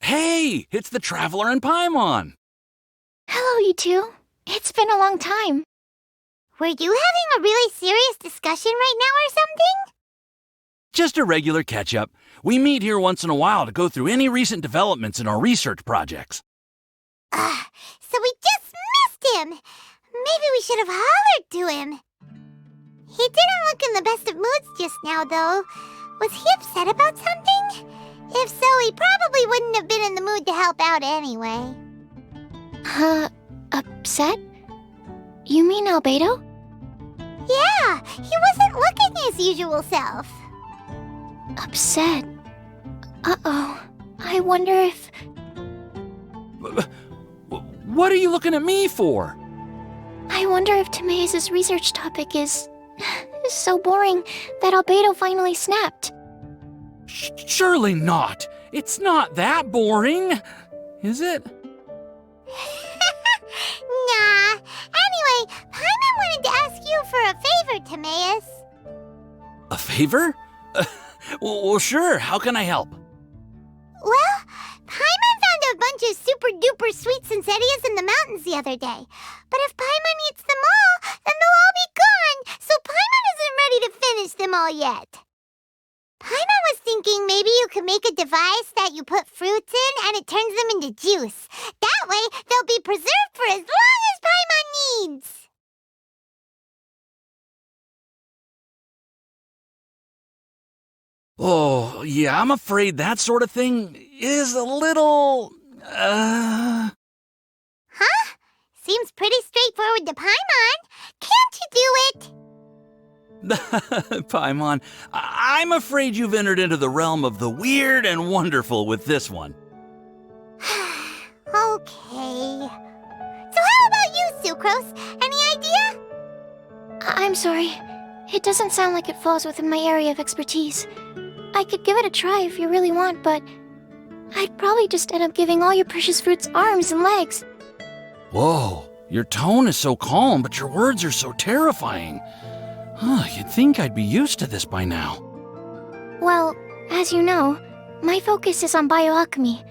Hey, it's the Traveler and Paimon. Hello, you two. It's been a long time. Were you having a really serious discussion right now or something? Just a regular catch-up. We meet here once in a while to go through any recent developments in our research projects. So we just missed him. Maybe we should have hollered to him. He didn't look in the best of moods just now, though. Was he upset about something? If so, he probably wouldn't have been in the mood to help out anyway. Upset? You mean Albedo? Yeah, he wasn't looking his usual self. Upset? Uh-oh. I wonder if... What are you looking at me for? I wonder if Timaeus' research topic is so boring that Albedo finally snapped. Surely not. It's not that boring, is it? Nah. Anyway, Paimon wanted to ask you for a favor, Timaeus. A favor? Well, sure. How can I help? Well, Paimon found a bunch of super-duper sweet Sincerias in the mountains the other day. But if Paimon eats them all, then they'll all be gone, so Paimon isn't ready to finish them all yet. Paimon was thinking maybe you could make a device that you put fruits in and it turns them into juice. That way, they'll be preserved for as long as Paimon needs. Oh, yeah, I'm afraid that sort of thing is a little... Huh? Seems pretty straightforward to Paimon. Can't you do it? Paimon, I'm afraid you've entered into the realm of the weird and wonderful with this one. Okay. So how about you, Sucrose? Any idea? I'm sorry. It doesn't sound like it falls within my area of expertise. I could give it a try if you really want, but I'd probably just end up giving all your precious fruits arms and legs. Whoa, your tone is so calm, but your words are so terrifying. You'd think I'd be used to this by now. Well, as you know, my focus is on bioalchemy.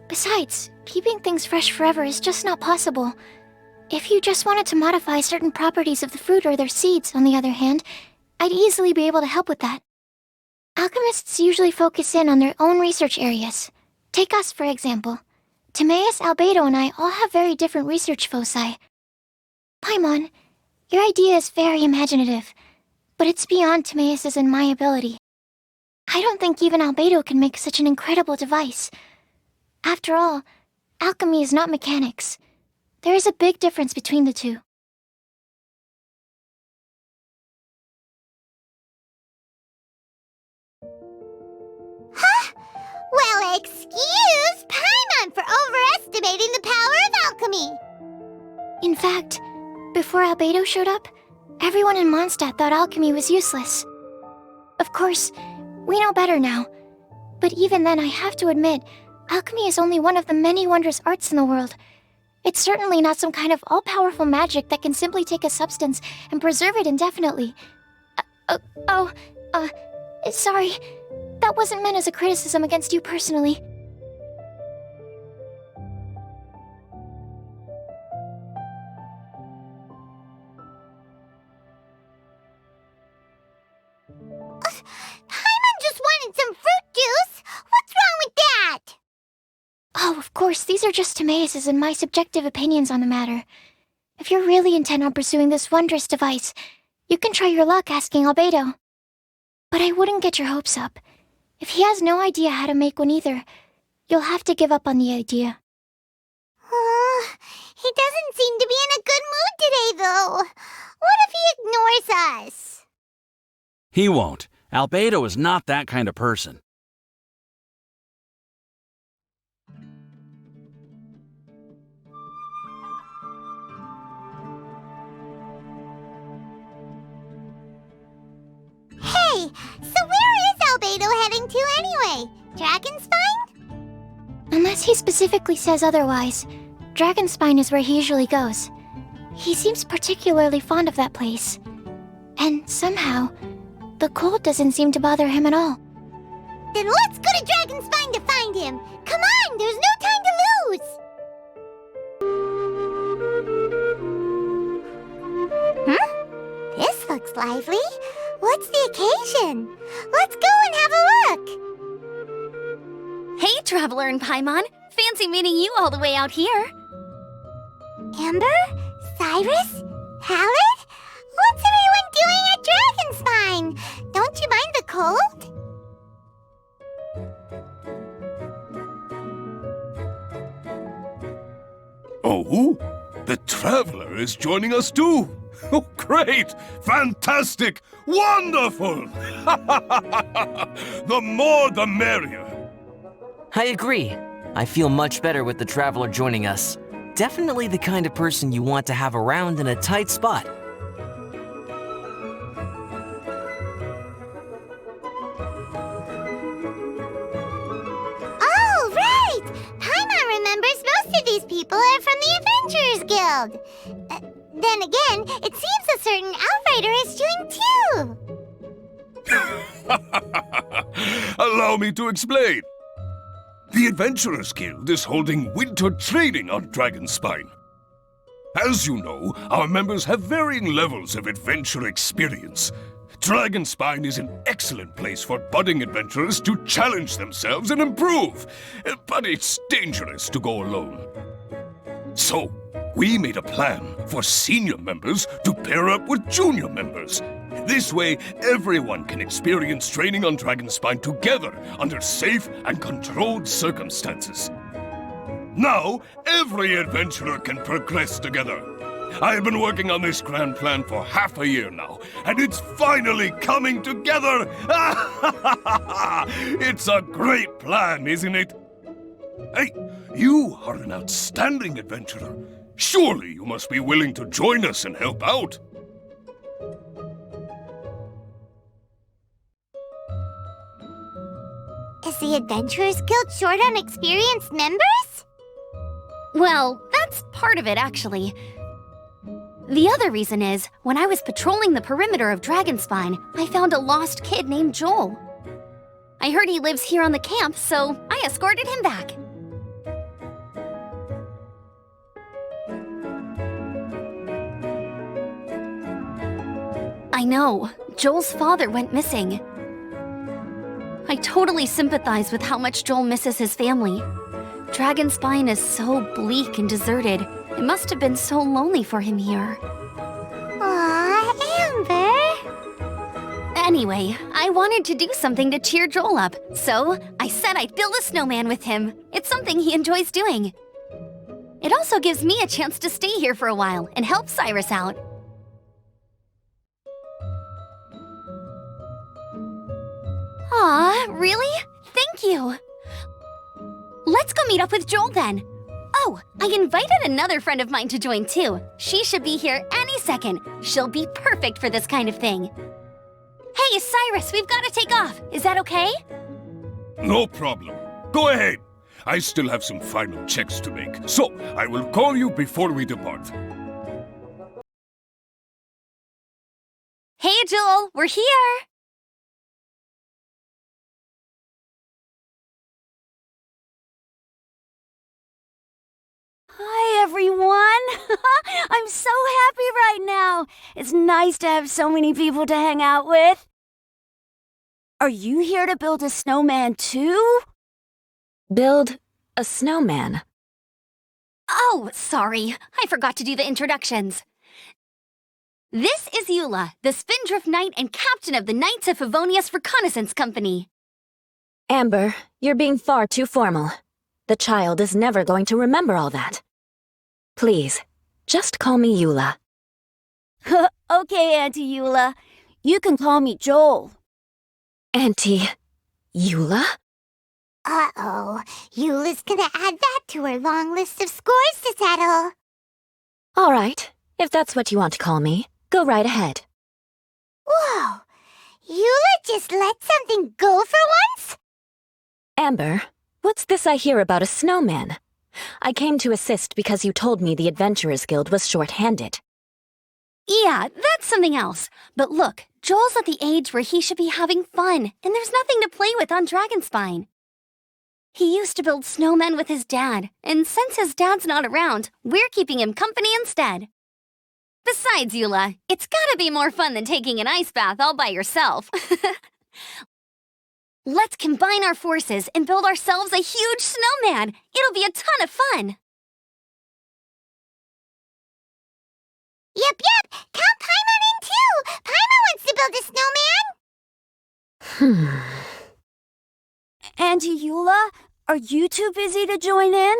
Besides, keeping things fresh forever is just not possible. If you just wanted to modify certain properties of the fruit or their seeds, on the other hand, I'd easily be able to help with that. Alchemists usually focus in on their own research areas. Take us, for example. Timaeus, Albedo, and I all have very different research foci. Paimon, your idea is very imaginative, but it's beyond Timaeus' and my ability. I don't think even Albedo can make such an incredible device. After all, alchemy is not mechanics. There is a big difference between the two. Huh? Well, excuse Paimon for overestimating the power of alchemy. In fact, before Albedo showed up, everyone in Mondstadt thought alchemy was useless. Of course, we know better now. But even then, I have to admit, alchemy is only one of the many wondrous arts in the world. It's certainly not some kind of all-powerful magic that can simply take a substance and preserve it indefinitely. Sorry. That wasn't meant as a criticism against you personally. Paimon just wanted some fruit juice. What's wrong with that? Oh, of course, these are just Timaeus' and my subjective opinions on the matter. If you're really intent on pursuing this wondrous device, you can try your luck asking Albedo. But I wouldn't get your hopes up. If he has no idea how to make one either, you'll have to give up on the idea. He doesn't seem to be in a good mood today, though. What if he ignores us? He won't. Albedo is not that kind of person. Hey, so where is Albedo heading to anyway? Dragonspine? Unless he specifically says otherwise, Dragonspine is where he usually goes. He seems particularly fond of that place. And somehow, the cold doesn't seem to bother him at all. Then let's go to Dragonspine to find him. Come on, there's no time to lose. This looks lively. What's the occasion? Let's go and have a look. Hey, Traveler and Paimon. Fancy meeting you all the way out here. Amber? Cyrus? Halid? What's everyone doing at Dragonspine? Don't you mind the cold? Oh, the Traveler is joining us too. Oh, great! Fantastic! Wonderful! The more the merrier. I agree. I feel much better with the Traveler joining us. Definitely the kind of person you want to have around in a tight spot. Oh, right! Paimon remembers most of these people are from the Adventurers Guild. Then again, it seems a certain outrider is doing too. Allow me to explain. The Adventurers Guild is holding winter training on Dragonspine. As you know, our members have varying levels of adventure experience. Dragonspine is an excellent place for budding adventurers to challenge themselves and improve, but it's dangerous to go alone. So, we made a plan for senior members to pair up with junior members. This way, everyone can experience training on Dragonspine together under safe and controlled circumstances. Now, every adventurer can progress together. I've been working on this grand plan for half a year now, and it's finally coming together! It's a great plan, isn't it? Hey, you are an outstanding adventurer. Surely you must be willing to join us and help out. Is the Adventurers Guild short on experienced members? Well, that's part of it, actually. The other reason is, when I was patrolling the perimeter of Dragonspine, I found a lost kid named Joel. I heard he lives here on the camp, so I escorted him back. I know. Joel's father went missing. I totally sympathize with how much Joel misses his family. Dragonspine is so bleak and deserted. It must have been so lonely for him here. Aw, Amber. Anyway, I wanted to do something to cheer Joel up, so I said I'd build a snowman with him. It's something he enjoys doing. It also gives me a chance to stay here for a while and help Cyrus out. Aw, really? Thank you. Let's go meet up with Joel then. Oh, I invited another friend of mine to join too. She should be here any second. She'll be perfect for this kind of thing. Hey, Cyrus, we've got to take off. Is that okay? No problem. Go ahead. I still have some final checks to make, so I will call you before we depart. Hey, Joel, we're here. Hi, everyone! I'm so happy right now. It's nice to have so many people to hang out with. Are you here to build a snowman too? Build a snowman? Oh, sorry. I forgot to do the introductions. This is Eula, the Spindrift Knight and captain of the Knights of Favonius Reconnaissance Company. Amber, you're being far too formal. The child is never going to remember all that. Please, just call me Eula. Okay, Auntie Eula. You can call me Joel. Auntie Eula? Uh-oh. Eula's gonna add that to her long list of scores to settle. All right, if that's what you want to call me, go right ahead. Whoa. Eula just let something go for once? Amber, what's this I hear about a snowman? I came to assist because you told me the Adventurers Guild was short-handed. Yeah, that's something else. But look, Joel's at the age where he should be having fun, and there's nothing to play with on Dragonspine. He used to build snowmen with his dad, and since his dad's not around, we're keeping him company instead. Besides, Eula, it's gotta be more fun than taking an ice bath all by yourself. Let's combine our forces and build ourselves a huge snowman. It'll be a ton of fun. Yep. Count Paimon in too. Paimon wants to build a snowman. Auntie Eula, are you too busy to join in?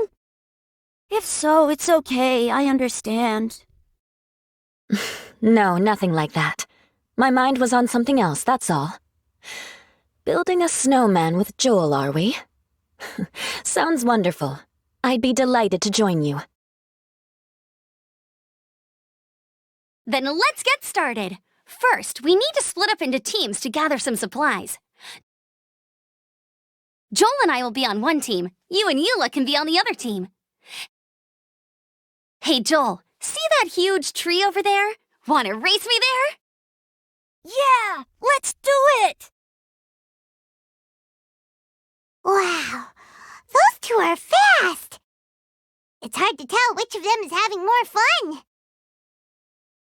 If so, it's okay. I understand. No, nothing like that. My mind was on something else, that's all. Building a snowman with Joel, are we? Sounds wonderful. I'd be delighted to join you. Then let's get started. First, we need to split up into teams to gather some supplies. Joel and I will be on one team. You and Eula can be on the other team. Hey, Joel, see that huge tree over there? Want to race me there? Yeah, let's do it! Wow, those two are fast. It's hard to tell which of them is having more fun.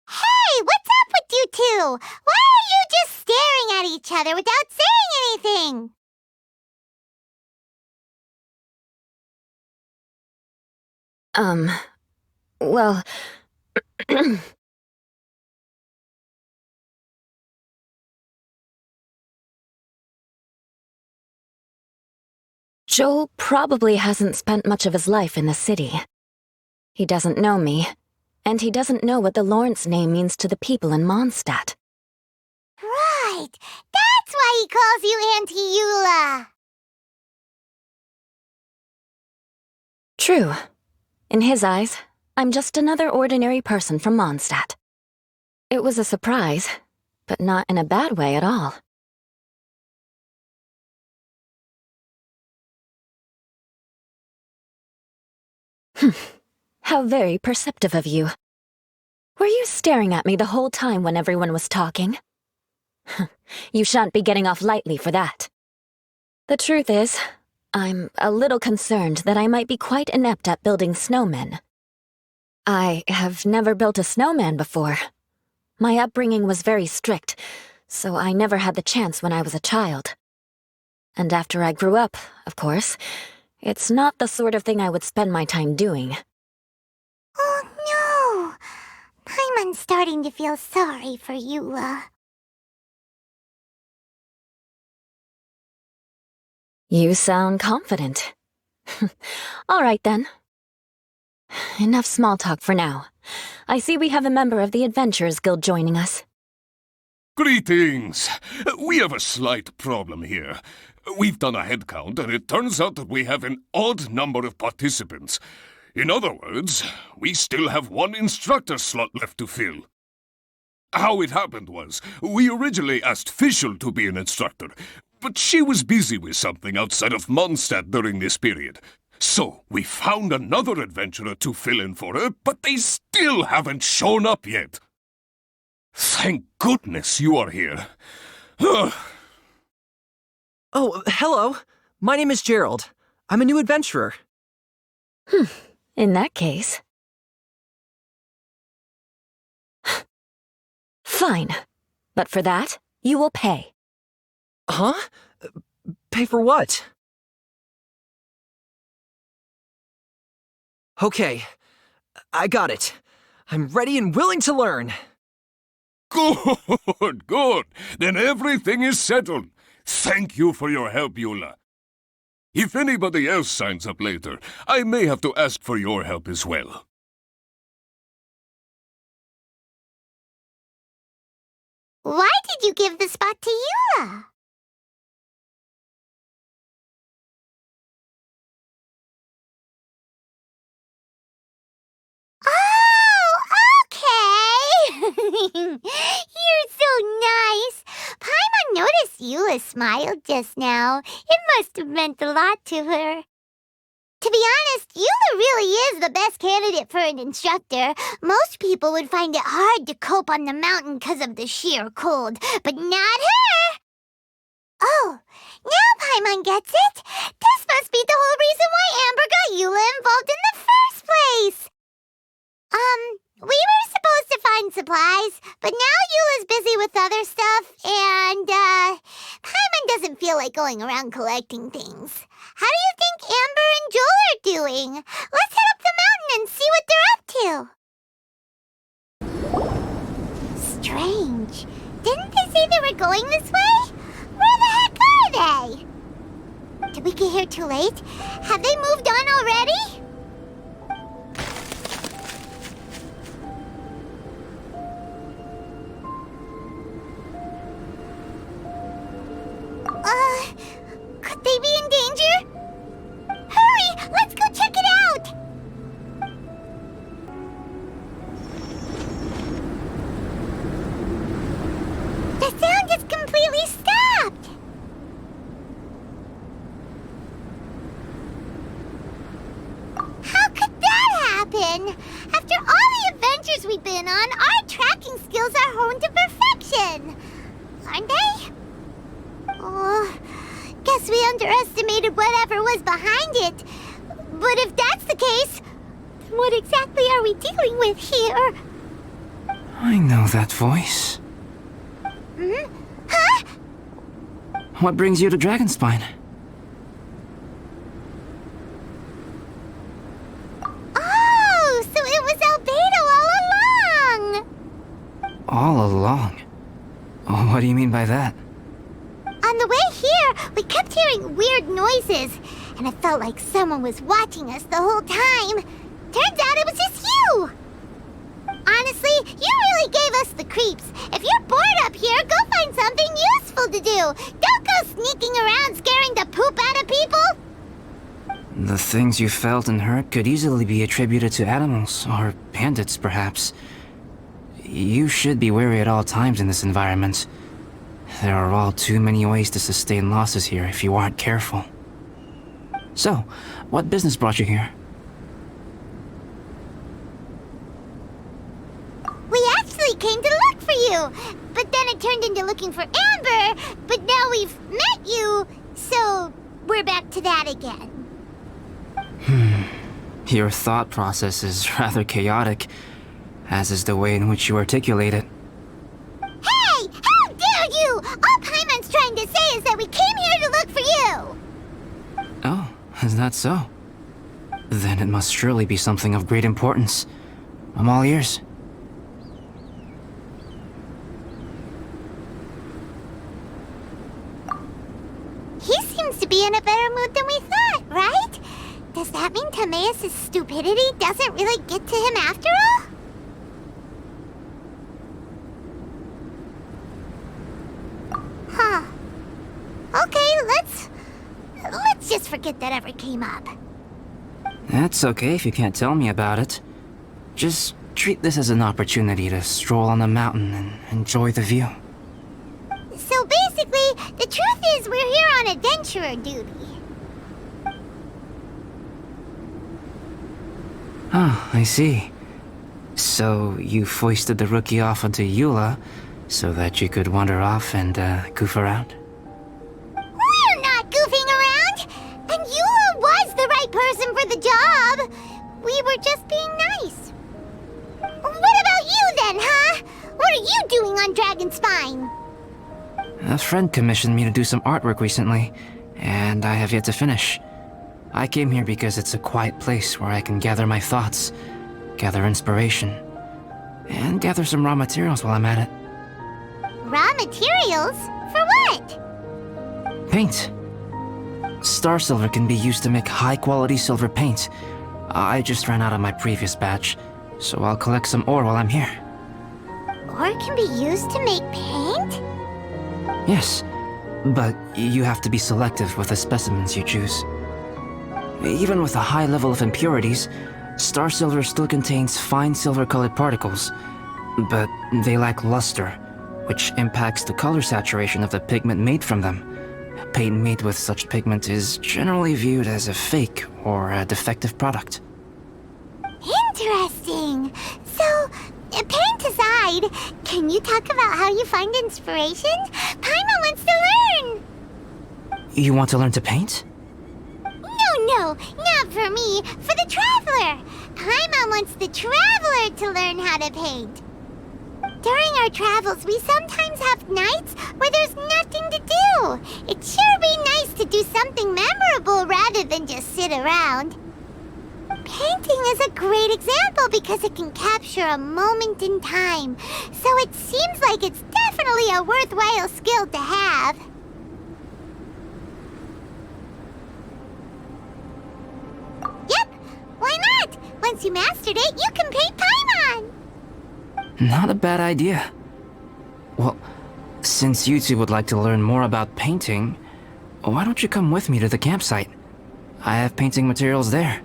Hey, what's up with you two? Why are you just staring at each other without saying anything? Well... Joel probably hasn't spent much of his life in the city. He doesn't know me, and he doesn't know what the Lawrence name means to the people in Mondstadt. Right, that's why he calls you Auntie Eula. True. In his eyes, I'm just another ordinary person from Mondstadt. It was a surprise, but not in a bad way at all. How very perceptive of you. Were you staring at me the whole time when everyone was talking? You shan't be getting off lightly for that. The truth is, I'm a little concerned that I might be quite inept at building snowmen. I have never built a snowman before. My upbringing was very strict, so I never had the chance when I was a child. And after I grew up, of course, it's not the sort of thing I would spend my time doing. Oh no! Paimon's starting to feel sorry for Eula. You sound confident. All right then. Enough small talk for now. I see we have a member of the Adventurers Guild joining us. Greetings! We have a slight problem here. We've done a head count, and it turns out that we have an odd number of participants. In other words, we still have one instructor slot left to fill. How it happened was, we originally asked Fischl to be an instructor, but she was busy with something outside of Mondstadt during this period. So, we found another adventurer to fill in for her, but they still haven't shown up yet. Thank goodness you are here. Oh, hello. My name is Gerald. I'm a new adventurer. In that case... Fine. But for that, you will pay. Huh? Pay for what? Okay, I got it. I'm ready and willing to learn. Good, good. Then everything is settled. Thank you for your help, Eula. If anybody else signs up later, I may have to ask for your help as well. Why did you give the spot to Eula? Oh, okay! You're so nice. Paimon noticed Eula smiled just now. It must have meant a lot to her. To be honest, Eula really is the best candidate for an instructor. Most people would find it hard to cope on the mountain because of the sheer cold, but not her! Oh, now Paimon gets it! This must be the whole reason why Amber got Eula involved in the first place! We were supposed to find supplies, but now Eula's busy with other stuff, and, Paimon doesn't feel like going around collecting things. How do you think Amber and Joel are doing? Let's head up the mountain and see what they're up to. Strange. Didn't they say they were going this way? Where the heck are they? Did we get here too late? Have they moved on already? Could they be in danger? Hurry! Let's go check it out! The sound is completely stopped! How could that happen? After all the adventures we've been on, our tracking skills are honed to perfection! Aren't they? Oh, guess we underestimated whatever was behind it. But if that's the case, then what exactly are we dealing with here? I know that voice. Hmm? Huh? What brings you to Dragonspine? Oh, so it was Albedo all along! All along? What do you mean by that? On the way here, we kept hearing weird noises, and it felt like someone was watching us the whole time. Turns out it was just you! Honestly, you really gave us the creeps. If you're bored up here, go find something useful to do. Don't go sneaking around scaring the poop out of people. The things you felt and heard could easily be attributed to animals, or bandits perhaps. You should be wary at all times in this environment. There are all too many ways to sustain losses here if you aren't careful. So, what business brought you here? We actually came to look for you, but then it turned into looking for Amber, but now we've met you, so we're back to that again. Your thought process is rather chaotic, as is the way in which you articulate it. Hey! How dare you! All Paimon's trying to say is that we came here to look for you! Oh, is that so? Then it must surely be something of great importance. I'm all ears. He seems to be in a better mood than we thought, right? Does that mean Timaeus' stupidity doesn't really get to him after all? Huh. Okay, let's just forget that ever came up. That's okay if you can't tell me about it. Just treat this as an opportunity to stroll on the mountain and enjoy the view. So basically, the truth is we're here on adventurer duty. Oh, I see. So you foisted the rookie off onto Eula so that you could wander off and goof around? We're not goofing around! And Eula was the right person for the job! We were just being nice. What about you then, huh? What are you doing on Dragonspine? A friend commissioned me to do some artwork recently, and I have yet to finish. I came here because it's a quiet place where I can gather my thoughts, gather inspiration, and gather some raw materials while I'm at it. Raw materials? For what? Paint. Star silver can be used to make high-quality silver paint. I just ran out of my previous batch, so I'll collect some ore while I'm here. Ore can be used to make paint? Yes, but you have to be selective with the specimens you choose. Even with a high level of impurities, star silver still contains fine silver-colored particles, but they lack luster, which impacts the color saturation of the pigment made from them, paint made with such pigment is generally viewed as a fake or a defective product. Interesting. So, paint aside, can you talk about how you find inspiration? Paimon wants to learn! You want to learn to paint? No, not for me. For the Traveler. Paimon wants the Traveler to learn how to paint. During our travels, we sometimes have nights where there's nothing to do. It'd sure be nice to do something memorable rather than just sit around. Painting is a great example because it can capture a moment in time, so it seems like it's definitely a worthwhile skill to have. Yep, why not? Once you mastered it, you can paint Paimon! Not a bad idea. Well, since you two would like to learn more about painting, why don't you come with me to the campsite? I have painting materials there.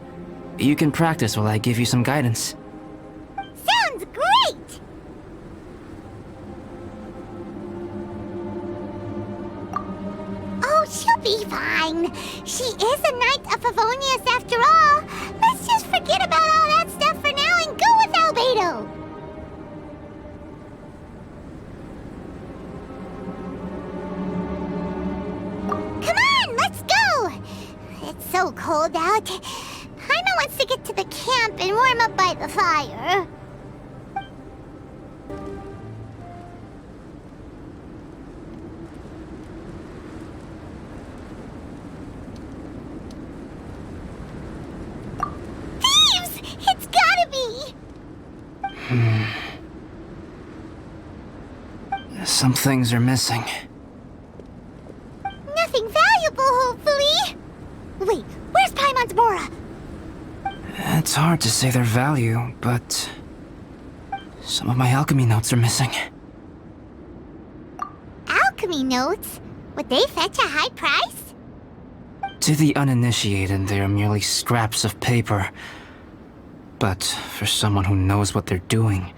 You can practice while I give you some guidance. Sounds great! Oh, she'll be fine. She is a Knight of Favonius after all. Let's just forget about all that stuff for now and go with Albedo. Come on, let's go! It's so cold out. Paimon wants to get to the camp and warm up by the fire. Thieves! It's gotta be! Some things are missing. Nothing valuable, hopefully. Wait, where's Paimon's Bora? It's hard to say their value, but some of my alchemy notes are missing. Alchemy notes? Would they fetch a high price? To the uninitiated, they are merely scraps of paper. But for someone who knows what they're doing,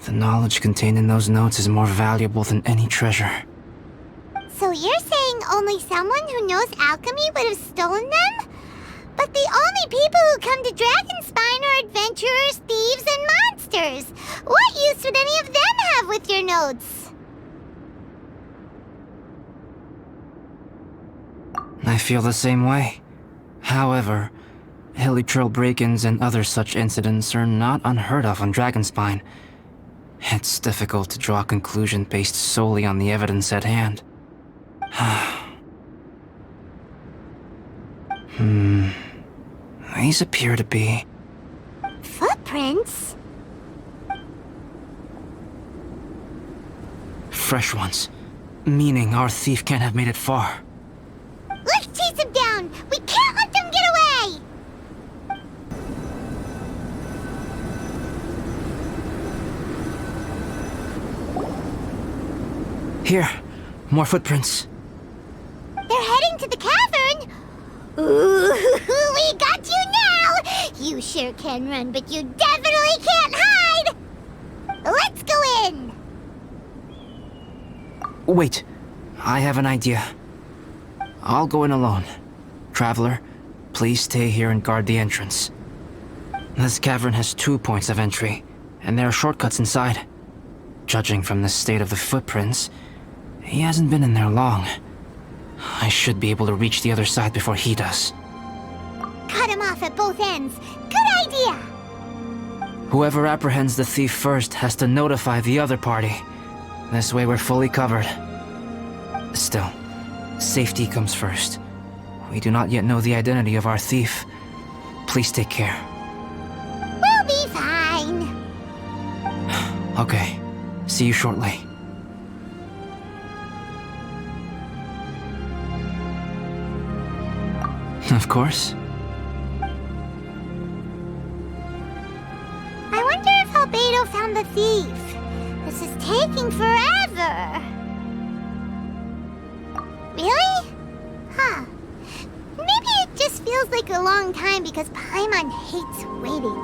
the knowledge contained in those notes is more valuable than any treasure. So you're saying only someone who knows alchemy would have stolen them? But the only people who come to Dragonspine are adventurers, thieves, and monsters. What use would any of them have with your notes? I feel the same way. However, hilly trail break-ins and other such incidents are not unheard of on Dragonspine. It's difficult to draw a conclusion based solely on the evidence at hand. These appear to be... Footprints? fresh ones. Meaning our thief can't have made it far. Let's chase him down! We can't let them get away! Here, more footprints. They're heading to the cavern! Ooh, we got you now! You sure can run, but you definitely can't hide! Let's go in! Wait, I have an idea. I'll go in alone. Traveler, please stay here and guard the entrance. This cavern has 2 points of entry, and there are shortcuts inside. Judging from the state of the footprints, he hasn't been in there long. I should be able to reach the other side before he does. Cut him off at both ends. Good idea! Whoever apprehends the thief first has to notify the other party. This way we're fully covered. Still, safety comes first. We do not yet know the identity of our thief. Please take care. We'll be fine. Okay, see you shortly. Of course. I wonder if Albedo found the thief. This is taking forever. Really? Huh. Maybe it just feels like a long time because Paimon hates waiting.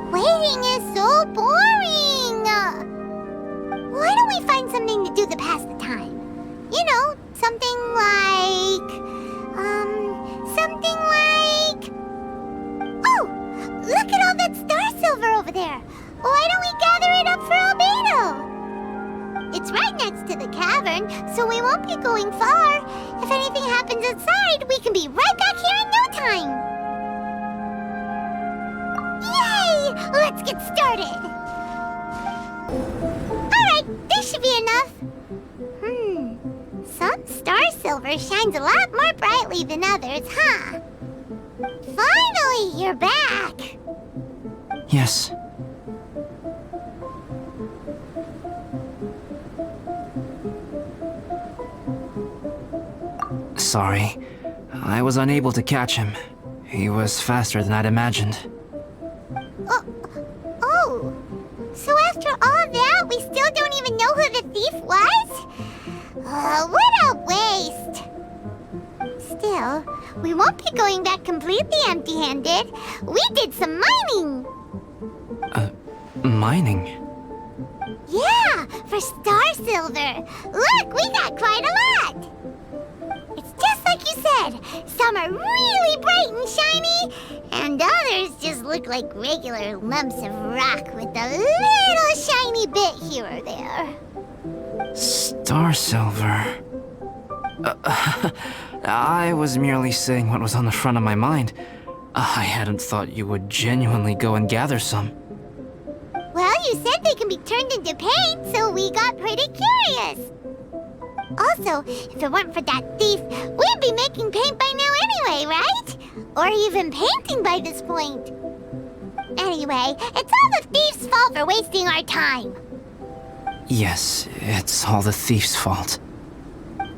Waiting is so boring! Why don't we find something to do to pass the time? You know, Something like... Oh! Look at all that star silver over there! Why don't we gather it up for Albedo? It's right next to the cavern, so we won't be going far. If anything happens outside, we can be right back here in no time. Yay! Let's get started. Alright, this should be enough. Some star silver shines a lot more brightly than others, huh? Finally, you're back. Yes. Sorry. I was unable to catch him. He was faster than I'd imagined. Oh. So after all that, we still don't even know who the thief was? What a waste. Still, we won't be going back completely empty-handed. We did some mining. Mining? Yeah, for star silver. Look, we got quite a lot. It's just like you said. Some are really bright and shiny, and others just look like regular lumps of rock with a little shiny bit here or there. Star silver. I was merely saying what was on the front of my mind. I hadn't thought you would genuinely go and gather some. Well, you said they can be turned into paint, so we got pretty curious. Also, if it weren't for that thief, we'd be making paint by now anyway, right? Or even painting by this point. Anyway, it's all the thief's fault for wasting our time. Yes, it's all the thief's fault.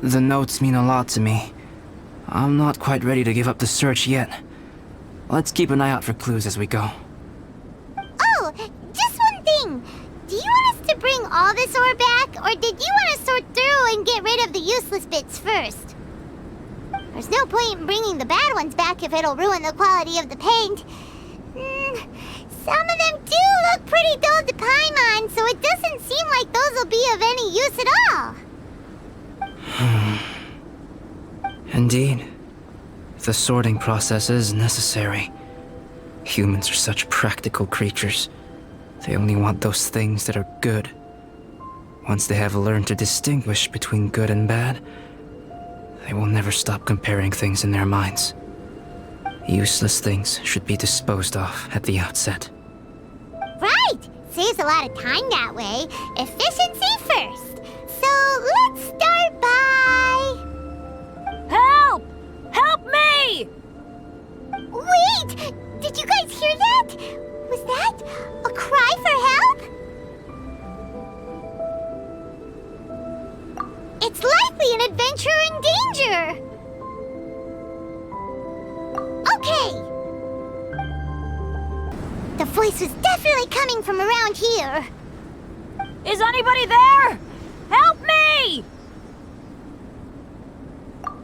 The notes mean a lot to me. I'm not quite ready to give up the search yet. Let's keep an eye out for clues as we go. Oh, just one thing. Do you want us to bring all this ore back, or did you want to sort through and get rid of the useless bits first? There's no point in bringing the bad ones back if it'll ruin the quality of the paint. Some of them do look pretty dull to Paimon, so it doesn't seem like those will be of any use at all. Indeed. The sorting process is necessary. Humans are such practical creatures. They only want those things that are good. Once they have learned to distinguish between good and bad, they will never stop comparing things in their minds. Useless things should be disposed of at the outset. Right! Saves a lot of time that way. Efficiency first. So let's start by... Help! Help me! Wait! Did you guys hear that? Was that a cry for help? It's likely an adventurer in danger! Okay! The voice was definitely coming from around here. Is anybody there? Help me!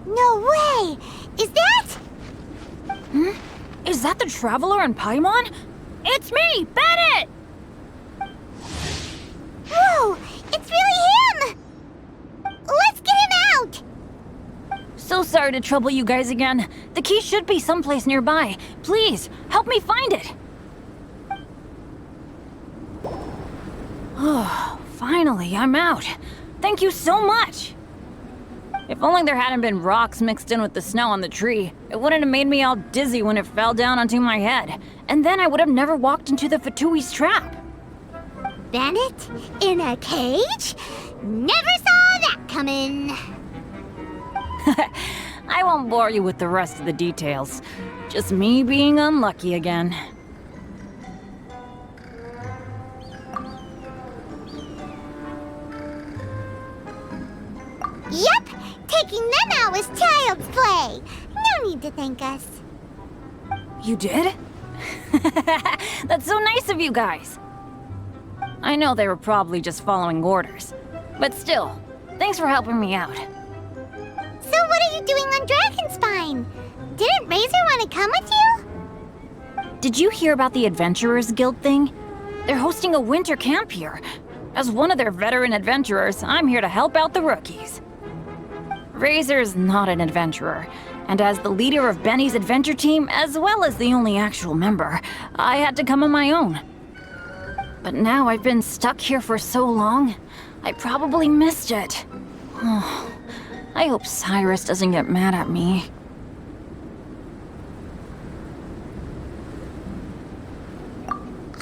No way! Is that... Is that the Traveler in Paimon? It's me, Bennett! Whoa! It's really him! Let's get him out! So sorry to trouble you guys again. The key should be someplace nearby. Please, help me find it! Oh, finally, I'm out. Thank you so much! If only there hadn't been rocks mixed in with the snow on the tree, it wouldn't have made me all dizzy when it fell down onto my head. And then I would have never walked into the Fatui's trap. Bennett? In a cage? Never saw that coming. I won't bore you with the rest of the details. Just me being unlucky again. Yep! Taking them out was child's play. No need to thank us. You did? That's so nice of you guys. I know they were probably just following orders. But still, thanks for helping me out. So what are you doing on Dragonspine? Didn't Razor want to come with you? Did you hear about the Adventurers Guild thing? They're hosting a winter camp here. As one of their veteran adventurers, I'm here to help out the rookies. Razor's not an adventurer, and as the leader of Benny's adventure team, as well as the only actual member, I had to come on my own. But now I've been stuck here for so long, I probably missed it. Oh, I hope Cyrus doesn't get mad at me.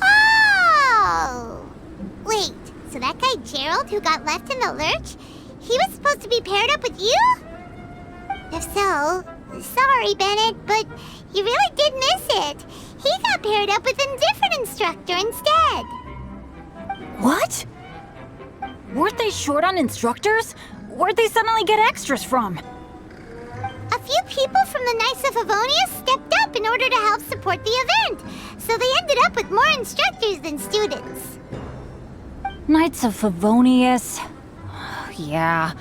Oh! Wait, so that guy Gerald who got left in the lurch, he was supposed to be paired up with you? If so, sorry, Bennett, but you really did miss it. He got paired up with a different instructor instead. What? Weren't they short on instructors? Where'd they suddenly get extras from? A few people from the Knights of Avonia stepped up in order to help support the event, so they ended up with more instructors than students. Knights of Favonius. Yeah,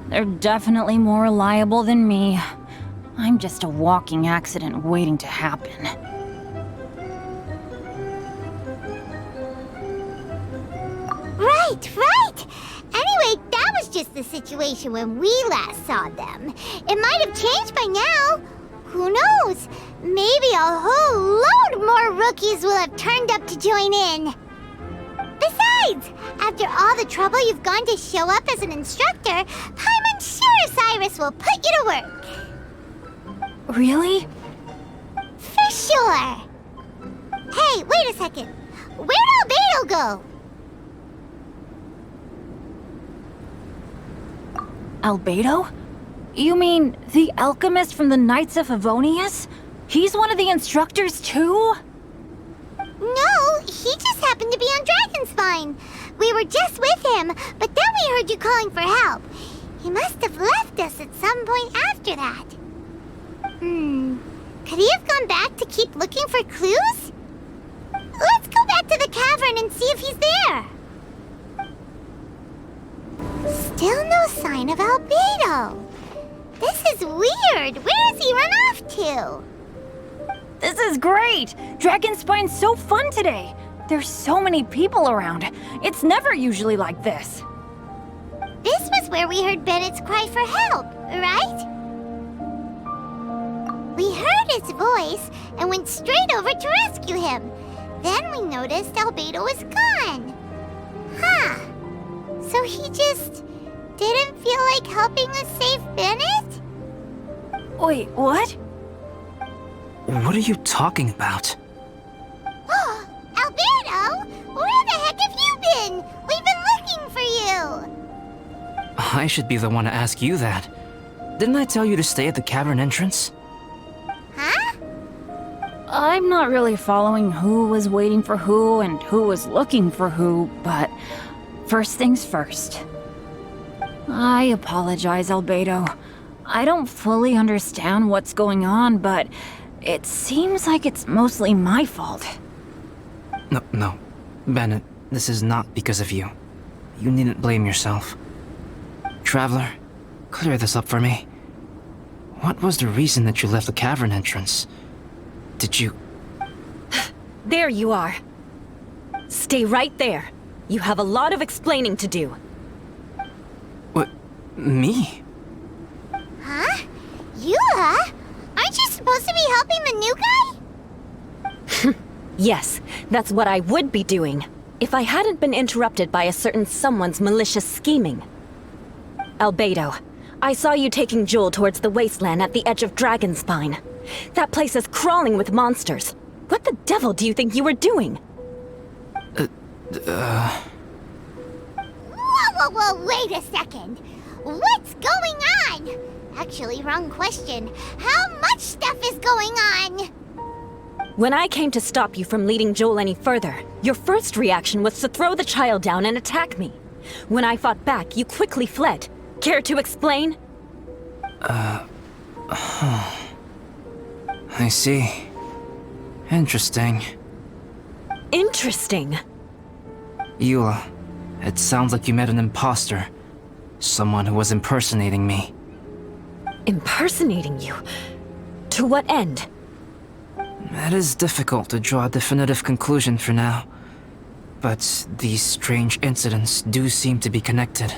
they're definitely more reliable than me. I'm just a walking accident waiting to happen. Right, right! Anyway, that was just the situation when we last saw them. It might have changed by now. Who knows? Maybe a whole load more rookies will have turned up to join in. Besides, after all the trouble you've gone to show up as an instructor, I'm sure Cyrus will put you to work. Really? For sure. Hey, wait a second. Where'd Albedo go? Albedo? You mean the alchemist from the Knights of Favonius? He's one of the instructors too? No, he just happened to be on Dragonspine. We were just with him, but then we heard you calling for help. He must have left us at some point after that. Could he have gone back to keep looking for clues? Let's go back to the cavern and see if he's there. Still no sign of Albedo. This is weird. Where has he run off to? This is great! Dragonspine's so fun today! There's so many people around. It's never usually like this. This was where we heard Bennett's cry for help, right? We heard his voice and went straight over to rescue him. Then we noticed Albedo was gone. Huh. So he just didn't feel like helping us save Bennett? Wait, what? What are you talking about? Oh, Albedo! Where the heck have you been? We've been looking for you! I should be the one to ask you that. Didn't I tell you to stay at the cavern entrance? Huh? I'm not really following who was waiting for who and who was looking for who, but first things first. I apologize, Albedo. I don't fully understand what's going on, but it seems like it's mostly my fault. No. Bennett, this is not because of you. You needn't blame yourself. Traveler, clear this up for me. What was the reason that you left the cavern entrance? Did you... There you are. Stay right there. You have a lot of explaining to do. What? Me? Huh? Eula? Aren't you supposed to be helping the new guy? Yes, that's what I would be doing, if I hadn't been interrupted by a certain someone's malicious scheming. Albedo, I saw you taking Jewel towards the wasteland at the edge of Dragonspine. That place is crawling with monsters. What the devil do you think you were doing? Whoa, wait a second. What's going on? Actually, wrong question. How much stuff is going on? When I came to stop you from leading Joel any further, your first reaction was to throw the child down and attack me. When I fought back, you quickly fled. Care to explain? I see. Interesting. Interesting. Eula, it sounds like you met an imposter. Someone who was impersonating me. Impersonating you? To what end? It is difficult to draw a definitive conclusion for now. But these strange incidents do seem to be connected.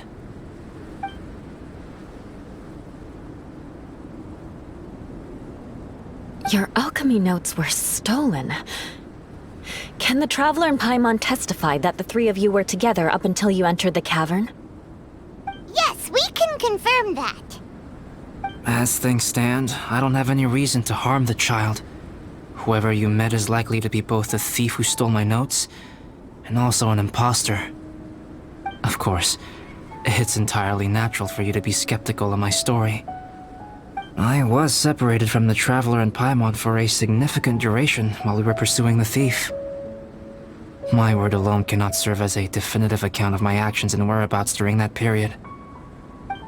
Your alchemy notes were stolen. Can the Traveler and Paimon testify that the three of you were together up until you entered the cavern? Yes, we can confirm that. As things stand, I don't have any reason to harm the child. Whoever you met is likely to be both the thief who stole my notes and also an imposter. Of course, it's entirely natural for you to be skeptical of my story. I was separated from the Traveler and Paimon for a significant duration while we were pursuing the thief. My word alone cannot serve as a definitive account of my actions and whereabouts during that period.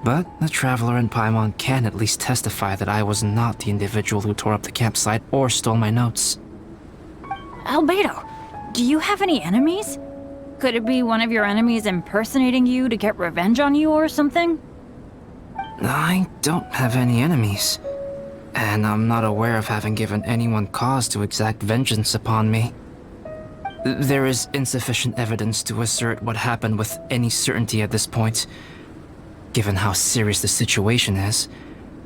But the Traveler and Paimon can at least testify that I was not the individual who tore up the campsite or stole my notes. Albedo, do you have any enemies? Could it be one of your enemies impersonating you to get revenge on you or something? I don't have any enemies, and I'm not aware of having given anyone cause to exact vengeance upon me. There is insufficient evidence to assert what happened with any certainty at this point. Given how serious the situation is,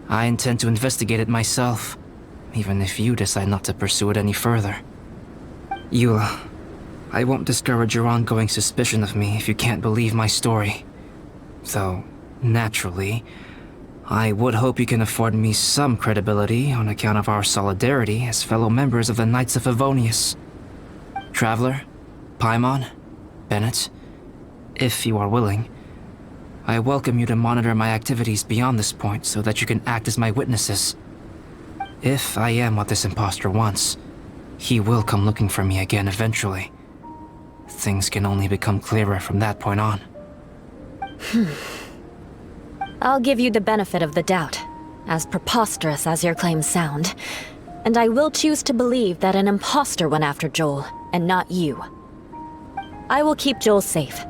I intend to investigate it myself, even if you decide not to pursue it any further. Eula, I won't discourage your ongoing suspicion of me if you can't believe my story. Though, naturally, I would hope you can afford me some credibility on account of our solidarity as fellow members of the Knights of Favonius. Traveler, Paimon, Bennett, if you are willing, I welcome you to monitor my activities beyond this point so that you can act as my witnesses. If I am what this imposter wants, he will come looking for me again eventually. Things can only become clearer from that point on. I'll give you the benefit of the doubt, as preposterous as your claims sound. And I will choose to believe that an imposter went after Joel, and not you. I will keep Joel safe.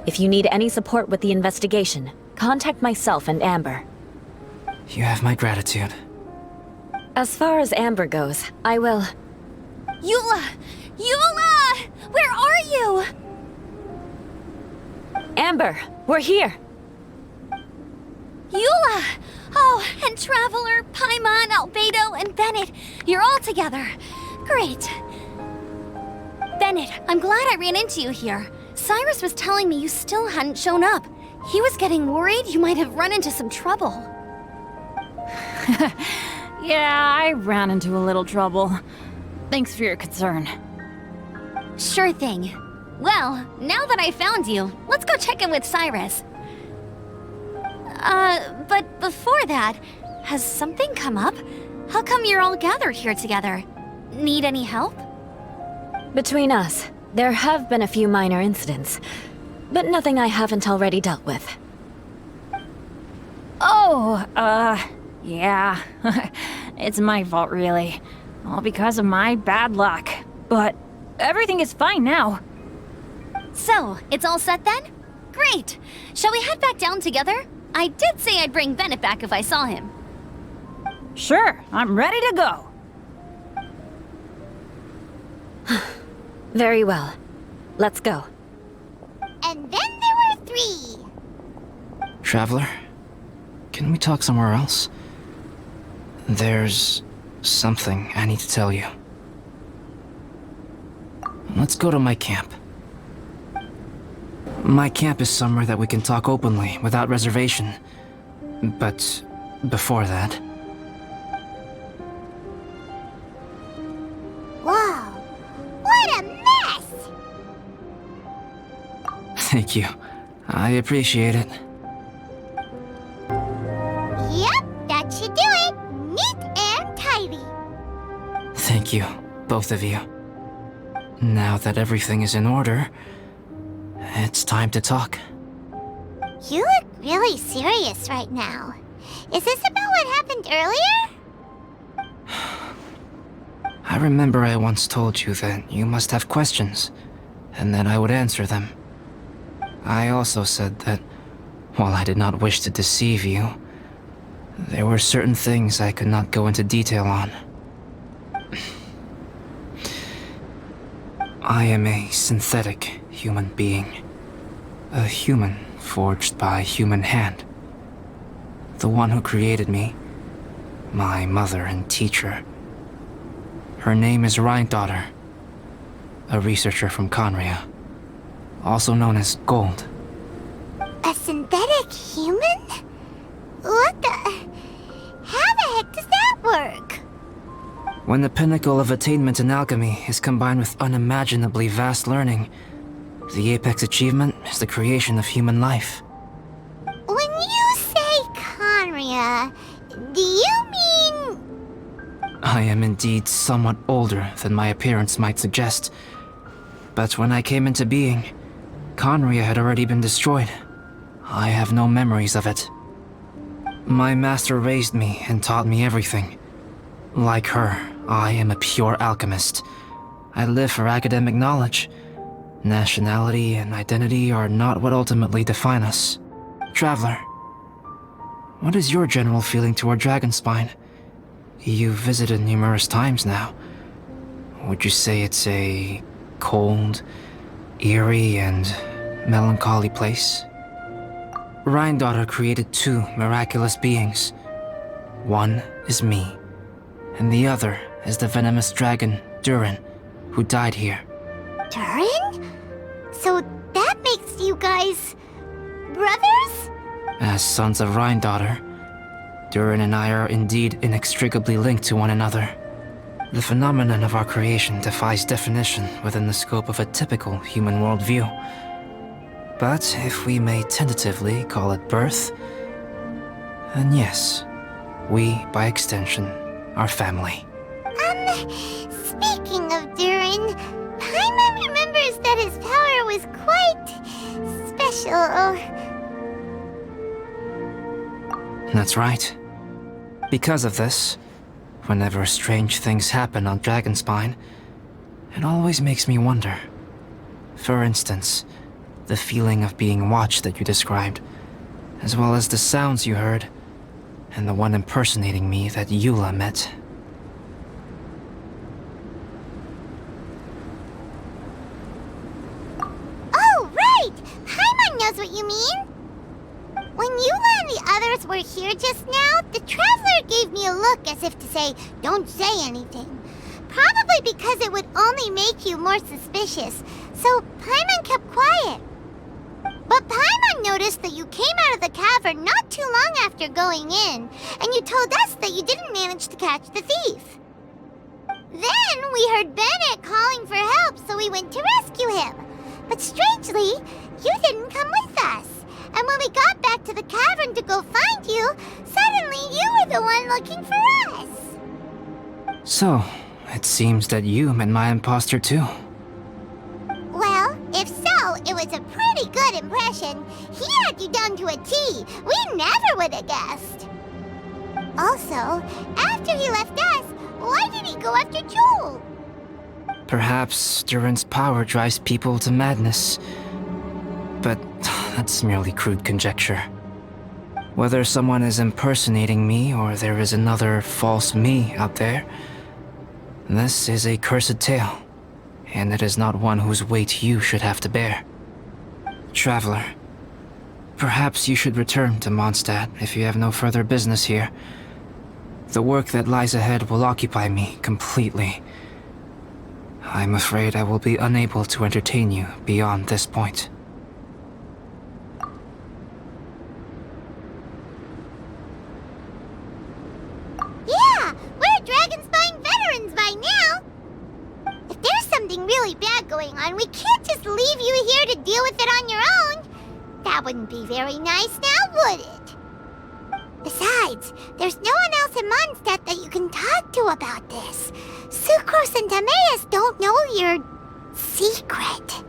If you need any support with the investigation, contact myself and Amber. You have my gratitude. As far as Amber goes, I will... Eula! Eula! Where are you? Amber, we're here! Eula! Oh, and Traveler, Paimon, Albedo, and Bennett. You're all together. Great. Bennett, I'm glad I ran into you here. Cyrus was telling me you still hadn't shown up. He was getting worried you might have run into some trouble. Yeah, I ran into a little trouble. Thanks for your concern. Sure thing. Well, now that I found you, let's go check in with Cyrus. But before that, has something come up? How come you're all gathered here together? Need any help? Between us, there have been a few minor incidents, but nothing I haven't already dealt with. Oh, yeah. It's my fault, really. All because of my bad luck. But everything is fine now. So, it's all set then? Great! Shall we head back down together? I did say I'd bring Bennett back if I saw him. Sure, I'm ready to go. Very well. Let's go. And then there were 3. Traveler, can we talk somewhere else? There's something I need to tell you. Let's go to my camp. My camp is somewhere that we can talk openly, without reservation. But before that... Whoa! What a mess! Thank you. I appreciate it. Yep, that should do it. Neat and tidy. Thank you, both of you. Now that everything is in order, it's time to talk. You look really serious right now. Is this about what happened earlier? I remember I once told you that you must have questions, and that I would answer them. I also said that, while I did not wish to deceive you, there were certain things I could not go into detail on. I am a synthetic human being. A human forged by human hand. The one who created me, my mother and teacher, Her name is Rhine-daughter, a researcher from Conria, also known as Gold. A synthetic human? What the... How the heck does that work? When the pinnacle of attainment in alchemy is combined with unimaginably vast learning, the apex achievement is the creation of human life. When you say Conria, do you mean... I am indeed somewhat older than my appearance might suggest. But when I came into being, Conria had already been destroyed. I have no memories of it. My master raised me and taught me everything. Like her, I am a pure alchemist. I live for academic knowledge. Nationality and identity are not what ultimately define us. Traveler, what is your general feeling toward Dragonspine? You've visited numerous times now. Would you say it's a cold, eerie, and melancholy place? Rhine-daughter created two miraculous beings. One is me, and the other is the venomous dragon, Durin, who died here. Durin? So that makes you guys... brothers? As sons of Rhine-daughter, Durin and I are indeed inextricably linked to one another. The phenomenon of our creation defies definition within the scope of a typical human worldview. But if we may tentatively call it birth, then yes, we, by extension, are family. Speaking of Durin, Paimon remembers that his power was quite... special. That's right. Because of this, whenever strange things happen on Dragonspine, it always makes me wonder. For instance, the feeling of being watched that you described, as well as the sounds you heard, and the one impersonating me that Eula met. Oh, right! Paimon knows what you mean! When Eula and the others were here just now, the Traveler gave me a look as if to say, don't say anything. Probably because it would only make you more suspicious, so Paimon kept quiet. But Paimon noticed that you came out of the cavern not too long after going in, and you told us that you didn't manage to catch the thief. Then we heard Bennett calling for help, so we went to rescue him. But strangely, you didn't come with us. And when we got back to the cavern to go find you, suddenly you were the one looking for us. So, it seems that you met my imposter too. Well, if so, it was a pretty good impression. He had you down to a T. We never would have guessed. Also, after he left us, why did he go after Joel? Perhaps Durin's power drives people to madness. But that's merely crude conjecture. Whether someone is impersonating me or there is another false me out there, this is a cursed tale, and it is not one whose weight you should have to bear. Traveler, perhaps you should return to Mondstadt if you have no further business here. The work that lies ahead will occupy me completely. I'm afraid I will be unable to entertain you beyond this point. Yeah, we're Dragonspine veterans by now. If there's something really bad going on, we can't just leave you here to deal with it on your own. That wouldn't be very nice now, would it? Besides, there's no one else in Mondstadt that you can talk to about this. Sucrose and Timaeus don't know your secret.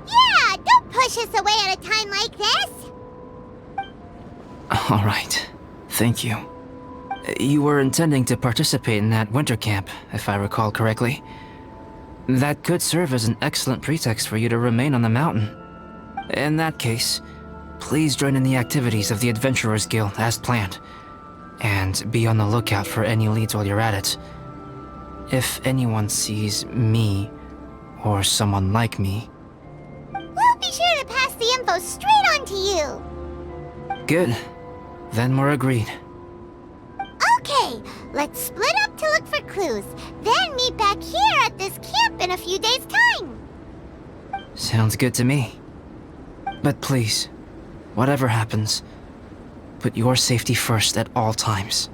Yeah, don't push us away at a time like this. All right. Thank you. You were intending to participate in that winter camp, if I recall correctly. That could serve as an excellent pretext for you to remain on the mountain. In that case, please join in the activities of the Adventurers Guild as planned, and be on the lookout for any leads while you're at it. If anyone sees me, or someone like me... We'll be sure to pass the info straight on to you. Good. Then we're agreed. Okay, let's split up to look for clues, then meet back here at this camp in a few days' time. Sounds good to me. But please, whatever happens, put your safety first at all times.